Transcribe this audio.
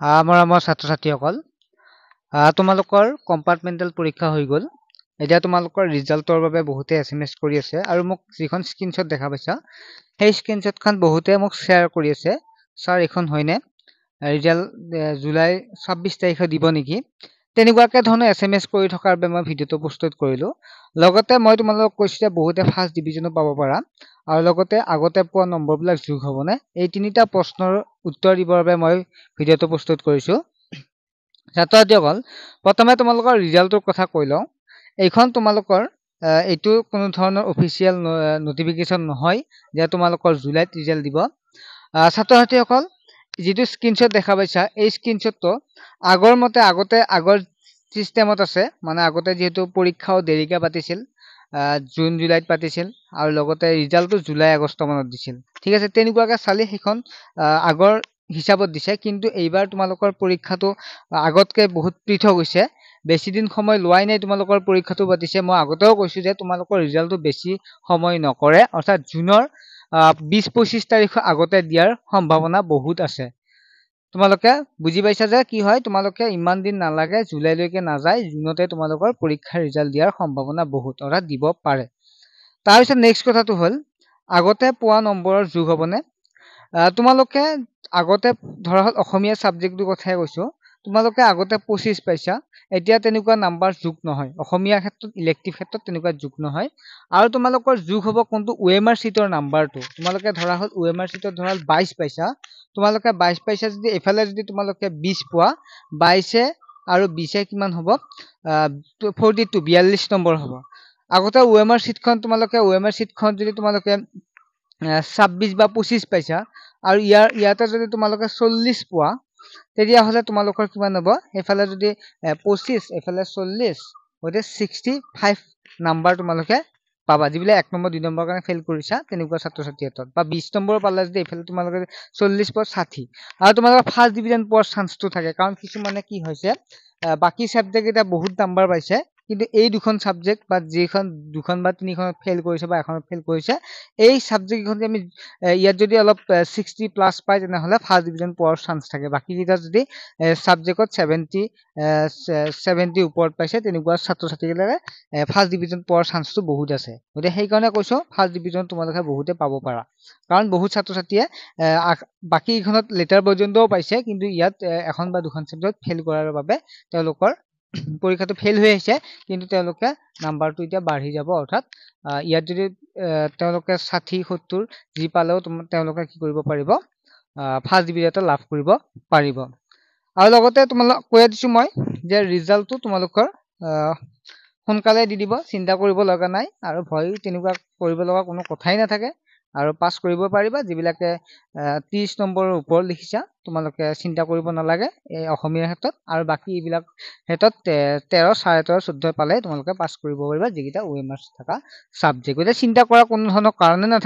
আমাৰ ছাত্ৰ ছাত্ৰীসকল তোমালোকৰ কম্পাৰ্টমেণ্টেল পৰীক্ষা হৈ গ'ল। এতিয়া তোমালোকৰ ৰিজাল্টৰ বাবে বহুতে SMS কৰি আছে আৰু মোক যিখন স্ক্ৰীনশ্বট দেখা পাইছা সেই স্ক্ৰীনশ্বটখন বহুতে মোক শ্বেয়াৰ কৰি আছে। ছাৰ এইখন হয়নে? ৰিজাল্ট জুলাই 26 তাৰিখে দিব নেকি? তেনেকুৱাকে ধৰণৰ SMS কৰি থকাৰ বাবে মই ভিডিঅ'টো প্ৰস্তুত কৰিলোঁ। লগতে মই তোমালোকক কৈছোঁ যে বহুতে ফাৰ্ষ্ট ডিভিজনো পাব পাৰা আৰু লগতে আগতে পোৱা নম্বৰবিলাক যোগ হ'বনে? এই তিনিটা প্ৰশ্নৰ উত্তৰ দিবৰ বাবে মই ভিডিঅ'টো প্ৰস্তুত কৰিছোঁ। ছাত্ৰ ছাত্ৰীসকল প্ৰথমে তোমালোকৰ ৰিজাল্টৰ কথা কৈ লওঁ। এইখন তোমালোকৰ এইটো কোনো ধৰণৰ অফিচিয়েল নটিফিকেশ্যন নহয় যে তোমালোকৰ জুলাইত ৰিজাল্ট দিব। ছাত্ৰ ছাত্ৰীসকল যিটো স্ক্ৰীনশ্বট দেখা পাইছা এই স্ক্ৰীনশ্বটটো আগৰ মতে আগৰ চিষ্টেমত আছে, মানে আগতে যিহেতু পৰীক্ষাও দেৰিকৈ পাতিছিল, জুন জুলাইত পাতিছিল আৰু লগতে ৰিজাল্টটো জুলাই আগষ্ট মানত দিছিল। ঠিক আছে, তেনেকুৱাকৈ চালি সেইখন আগৰ হিচাপত দিছে, কিন্তু এইবাৰ তোমালোকৰ পৰীক্ষাটো আগতকৈ বহুত পৃথক হৈছে। বেছি দিন সময় লোৱাই নাই তোমালোকৰ পৰীক্ষাটো পাতিছে। মই আগতেও কৈছোঁ যে তোমালোকৰ ৰিজাল্টটো বেছি সময় নকৰে, অৰ্থাৎ জুনৰ 20-25 তাৰিখৰ আগতে দিয়াৰ সম্ভাৱনা বহুত আছে। তোমালোকে বুজি পাইছা যে কি হয়, তোমালোকে ইমান দিন নালাগে, জুলাইলৈকে নাযায়, জুনতে তোমালোকৰ পৰীক্ষাৰ ৰিজাল্ট দিয়াৰ সম্ভাৱনা বহুত, অৰ্থাৎ দিব পাৰে। তাৰপিছত নেক্সট কথাটো হ'ল আগতে পোৱা নম্বৰৰ যোগ হ'বনে? তোমালোকে আগতে ধৰা হ'ল অসমীয়া ছাবজেক্টটোৰ কথাই কৈছোঁ, তোমালোকে আগতে 25 পাইছা, এতিয়া তেনেকুৱা নাম্বাৰ যোগ নহয়। অসমীয়া ক্ষেত্ৰত ইলেক্টিভ ক্ষেত্ৰত তেনেকুৱা যোগ নহয়। আৰু তোমালোকৰ যোগ হ'ব কোনটো OMR চিটৰ নাম্বাৰটো। তোমালোকে ধৰা হ'ল OMR চিটত ধৰা হ'ল 22 পাইছা, তোমালোকে 22 পাইছা যদি এইফালে যদি তোমালোকে 20 পোৱা, 22 আৰু 20 কিমান হ'ব? 42 42 নম্বৰ হ'ব। আগতে OMR চিটখন তোমালোকে OMR চিটখন যদি তোমালোকে 26 বা 25 পাইছা আৰু ইয়াতে যদি তোমালোকে 40 পোৱা, তেতিয়াহ'লে তোমালোকৰ কিমান হ'ব? এইফালে যদি 25 এইফালে 40 গতিকে 65 নাম্বাৰ তোমালোকে পাবা, যিবিলাক 1 নম্বৰ 2 নম্বৰ কাৰণে ফেইল কৰিছা তেনেকুৱা ছাত্ৰ ছাত্ৰী হাতত। বা 20 নম্বৰ পালা যদি এইফালে তোমালোকে 40 পোৱা 60 আৰু তোমালোকৰ ফাৰ্ষ্ট ডিভিজন পোৱাৰ চান্সটো থাকে। কাৰণ কিছুমানে কি হৈছে বাকী ছাবজেক্ট এটা বহুত নাম্বাৰ পাইছে, কিন্তু এই দুখন ছাবজেক্ট বা যিখন 2খন বা 3খনত ফেইল কৰিছে বা এখনত ফেইল কৰিছে, এই ছাবজেক্টকেইখন আমি ইয়াত যদি অলপ 60+ পায় তেনেহ'লে ফাৰ্ষ্ট ডিভিজন পোৱাৰ চান্স থাকে। বাকীকেইটা যদি ছাবজেক্টত 70 ওপৰত পাইছে তেনেকুৱা ছাত্ৰ ছাত্ৰীবিলাকে ফাৰ্ষ্ট ডিভিজন পোৱাৰ চান্সটো বহুত আছে। গতিকে সেইকাৰণে কৈছোঁ ফাৰ্ষ্ট ডিভিজন তোমালোকে বহুতে পাব পাৰা, কাৰণ বহুত ছাত্ৰ ছাত্ৰীয়ে বাকীকেইখনত লেটাৰ পৰ্যন্তও পাইছে, কিন্তু ইয়াত এখন বা দুখন ছাবজেক্টত ফেইল কৰাৰ বাবে তেওঁলোকৰ পৰীক্ষাটো ফেইল হৈ আহিছে, কিন্তু তেওঁলোকে নাম্বাৰটো এতিয়া বাঢ়ি যাব। অৰ্থাৎ ইয়াত যদি তেওঁলোকে 60-70 যি পালেও তেওঁলোকে কি কৰিব পাৰিব? ফাৰ্ষ্ট ডিভিজন লাভ কৰিব পাৰিব। আৰু লগতে তোমালোক কৈ দিছোঁ মই যে ৰিজাল্টটো তোমালোকৰ সোনকালে দি দিব, চিন্তা কৰিব লগা নাই আৰু ভয় তেনেকুৱা কৰিব লগা কোনো কথাই নাথাকে আৰু পাছ কৰিব পাৰিবা। যিবিলাকে 30 নম্বৰৰ ওপৰত লিখিছা তোমালোকে চিন্তা কৰিব নালাগে এই অসমীয়াৰ ক্ষেত্ৰত, আৰু বাকী এইবিলাক ক্ষেত্ৰত 13, 13.5, 14 পালে তোমালোকে পাছ কৰিব পাৰিবা, যিকেইটা OMR থকা ছাবজেক্ট। গতিকে চিন্তা কৰাৰ কোনো ধৰণৰ কাৰণে নাথাকে।